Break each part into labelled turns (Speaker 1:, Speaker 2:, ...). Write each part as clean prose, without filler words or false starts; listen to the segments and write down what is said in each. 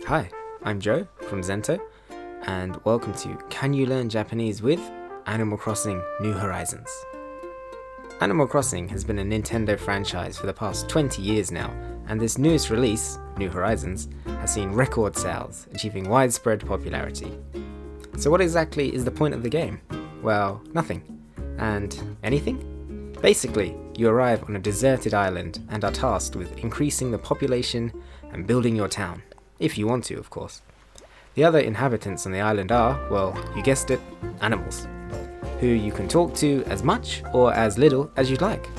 Speaker 1: Hi, I'm Joe from Zento, and welcome to Can You Learn Japanese with Animal Crossing New Horizons. Animal Crossing has been a Nintendo franchise for the past 20 years now, and this newest release, New Horizons, has seen record sales, achieving widespread popularity. So what exactly is the point of the game? Well, nothing. And anything? Basically, you arrive on a deserted island and are tasked with increasing the population and building your town. If you want to, of course. The other inhabitants on the island are, well, you guessed it, animals, who you can talk to as much or as little as you'd like.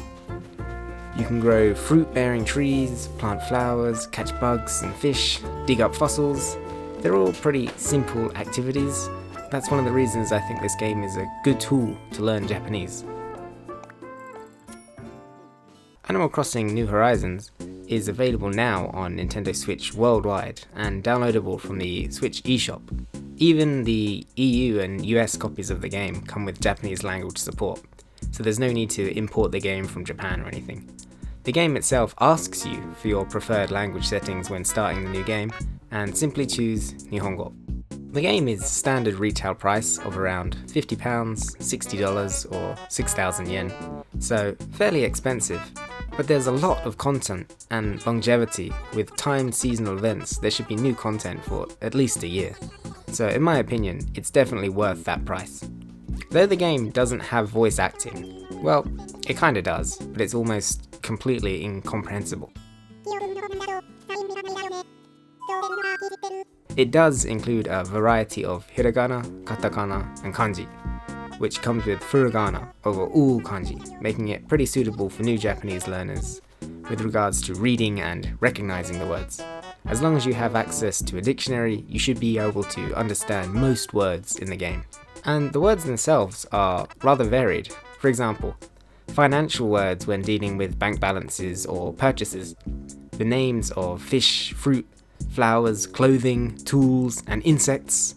Speaker 1: You can grow fruit-bearing trees, plant flowers, catch bugs and fish, dig up fossils. They're all pretty simple activities. That's one of the reasons I think this game is a good tool to learn Japanese. Animal Crossing New Horizons is available now on Nintendo Switch worldwide and downloadable from the Switch eShop. Even the EU and US copies of the game come with Japanese language support, so there's no need to import the game from Japan or anything. The game itself asks you for your preferred language settings when starting the new game, and simply choose Nihongo. The game is standard retail price of around £50, $60 or 6,000 yen, so fairly expensive. But there's a lot of content and longevity. With timed seasonal events, there should be new content for at least a year. So in my opinion, it's definitely worth that price. Though the game doesn't have voice acting, well, it kinda does, but it's almost completely incomprehensible. It does include a variety of hiragana, katakana, and kanji, which comes with furigana over all kanji, making it pretty suitable for new Japanese learners with regards to reading and recognizing the words. As long as you have access to a dictionary, you should be able to understand most words in the game. And the words themselves are rather varied. For example, financial words when dealing with bank balances or purchases, the names of fish, fruit, flowers, clothing, tools, and insects,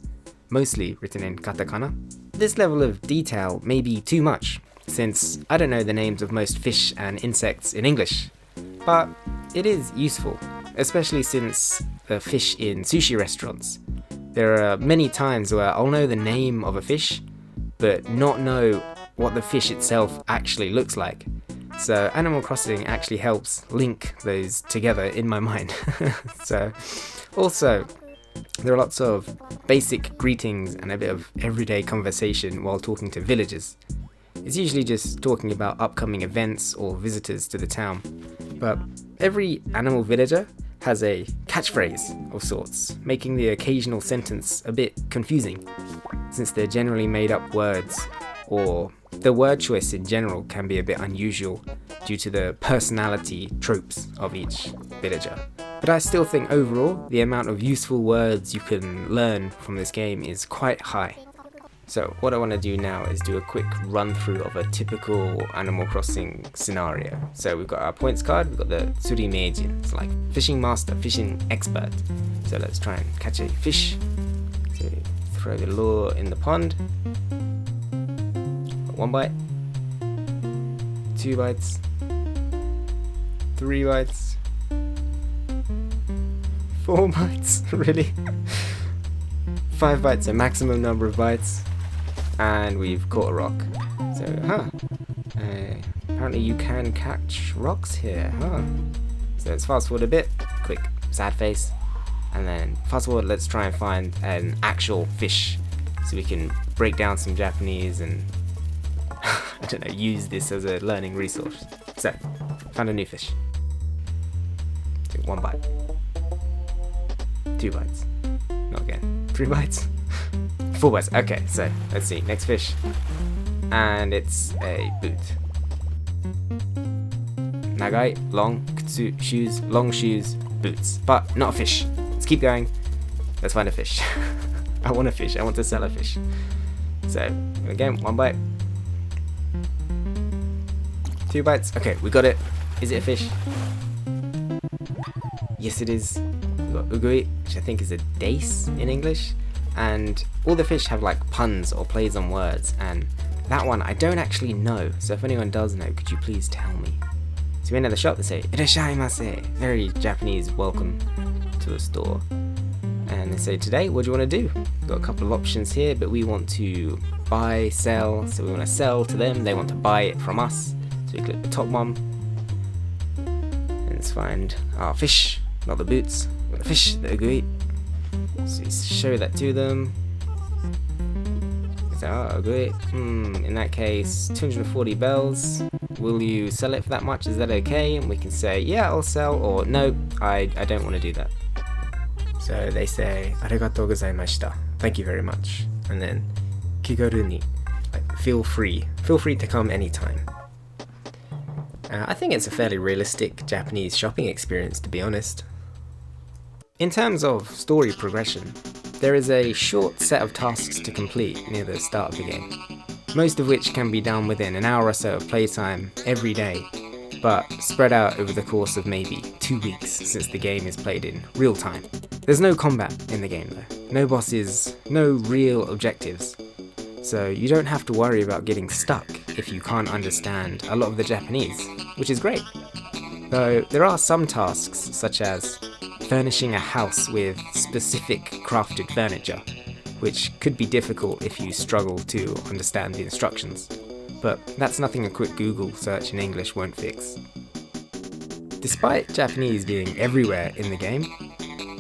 Speaker 1: mostly written in katakana. This level of detail may be too much, since I don't know the names of most fish and insects in English, but it is useful, especially since the fish in sushi restaurants. There are many times where I'll know the name of a fish, but not know what the fish itself actually looks like. So Animal Crossing actually helps link those together in my mind. Also, there are lots of basic greetings and a bit of everyday conversation while talking to villagers. It's usually just talking about upcoming events or visitors to the town, but every animal villager has a catchphrase of sorts, making the occasional sentence a bit confusing, since they're generally made up words, or the word choice in general can be a bit unusual due to the personality tropes of each villager. But I still think overall, the amount of useful words you can learn from this game is quite high. So what I want to do now is do a quick run through of a typical Animal Crossing scenario. So we've got our points card, we've got the Tsuri Meijin, it's like fishing master, fishing expert. So let's try and catch a fish. So throw the lure in the pond. 1 bite, 2 bites, 3 bites, 4 bites, really? 5 bites, a maximum number of bites, and we've caught a rock. So, apparently you can catch rocks here, So let's fast forward a bit, quick sad face, and then fast forward, let's try and find an actual fish, so we can break down some Japanese and I don't know, use this as a learning resource. So, found a new fish. So 1 bite. 2 bites. Not again. 3 bites. 4 bites. Okay, so let's see. Next fish. And it's a boot. Nagai, long, kutsu, shoes, long shoes, boots. But not a fish. Let's keep going. Let's find a fish. I want a fish. I want to sell a fish. So, again, 1 bite. 2 bites. Okay, we got it. Is it a fish? Yes, it is. We got ugui, which I think is a dace in English. And all the fish have like puns or plays on words. And that one I don't actually know. So if anyone does know, could you please tell me? So we enter the shop, they say, "Irashaimase," very Japanese welcome to a store. and they say, today, what do you want to do? We've got a couple of options here, but we want to buy, sell, so we want to sell to them, they want to buy it from us, so we click the top one, and let's find our fish, not the boots, but the fish, the ugui. So you show that to them. So, in that case, 240 bells. Will you sell it for that much? Is that okay? And we can say, yeah, I'll sell, or no, I don't want to do that. So they say, arigatou gozaimashita, thank you very much. And then, kigaru ni, like, feel free to come anytime. I think it's a fairly realistic Japanese shopping experience, to be honest. In terms of story progression, there is a short set of tasks to complete near the start of the game, most of which can be done within an hour or so of playtime every day, but spread out over the course of maybe 2 weeks since the game is played in real time. There's no combat in the game though, no bosses, no real objectives, so you don't have to worry about getting stuck if you can't understand a lot of the Japanese, which is great. Though there are some tasks, such as furnishing a house with specific crafted furniture, which could be difficult if you struggle to understand the instructions, but that's nothing a quick Google search in English won't fix. Despite Japanese being everywhere in the game,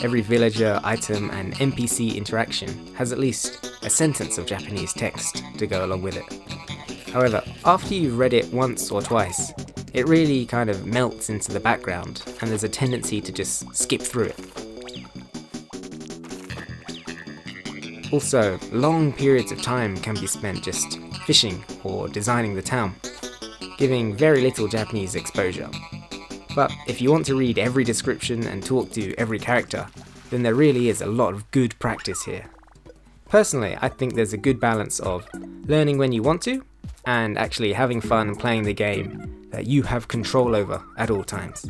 Speaker 1: every villager, item and NPC interaction has at least a sentence of Japanese text to go along with it. However, after you've read it once or twice, it really kind of melts into the background, and there's a tendency to just skip through it. Also, long periods of time can be spent just fishing or designing the town, giving very little Japanese exposure. But if you want to read every description and talk to every character, then there really is a lot of good practice here. Personally, I think there's a good balance of learning when you want to, and actually having fun playing the game that you have control over at all times.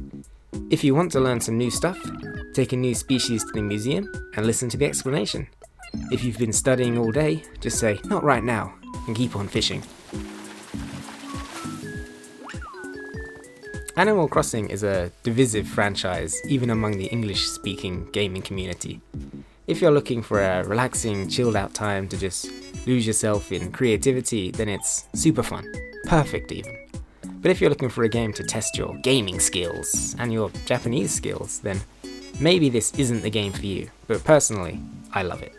Speaker 1: If you want to learn some new stuff, take a new species to the museum and listen to the explanation. If you've been studying all day, just say, not right now, and keep on fishing. Animal Crossing is a divisive franchise, even among the English-speaking gaming community. If you're looking for a relaxing, chilled out time to just lose yourself in creativity, then it's super fun. Perfect even. But if you're looking for a game to test your gaming skills and your Japanese skills, then maybe this isn't the game for you, but personally, I love it.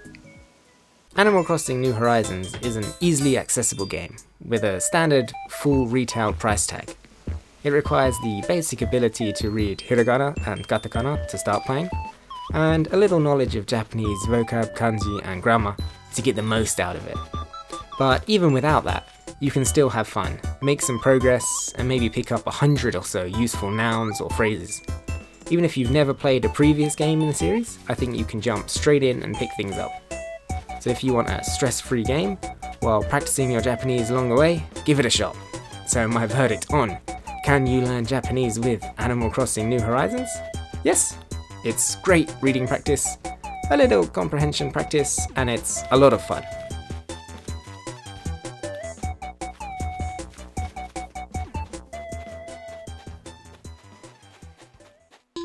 Speaker 1: Animal Crossing New Horizons is an easily accessible game, with a standard full retail price tag. It requires the basic ability to read hiragana and katakana to start playing, and a little knowledge of Japanese vocab, kanji and grammar to get the most out of it. But even without that, you can still have fun, make some progress, and maybe pick up 100 or so useful nouns or phrases. Even if you've never played a previous game in the series, I think you can jump straight in and pick things up. So if you want a stress-free game, while practicing your Japanese along the way, give it a shot. So my verdict on, can you learn Japanese with Animal Crossing New Horizons? Yes, it's great reading practice, a little comprehension practice, and it's a lot of fun.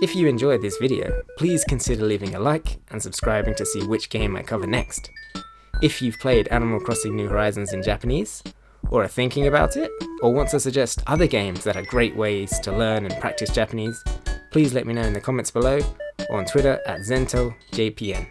Speaker 1: If you enjoyed this video, please consider leaving a like and subscribing to see which game I cover next. If you've played Animal Crossing New Horizons in Japanese, or are thinking about it, or want to suggest other games that are great ways to learn and practice Japanese, please let me know in the comments below or on Twitter at ZentoJPN.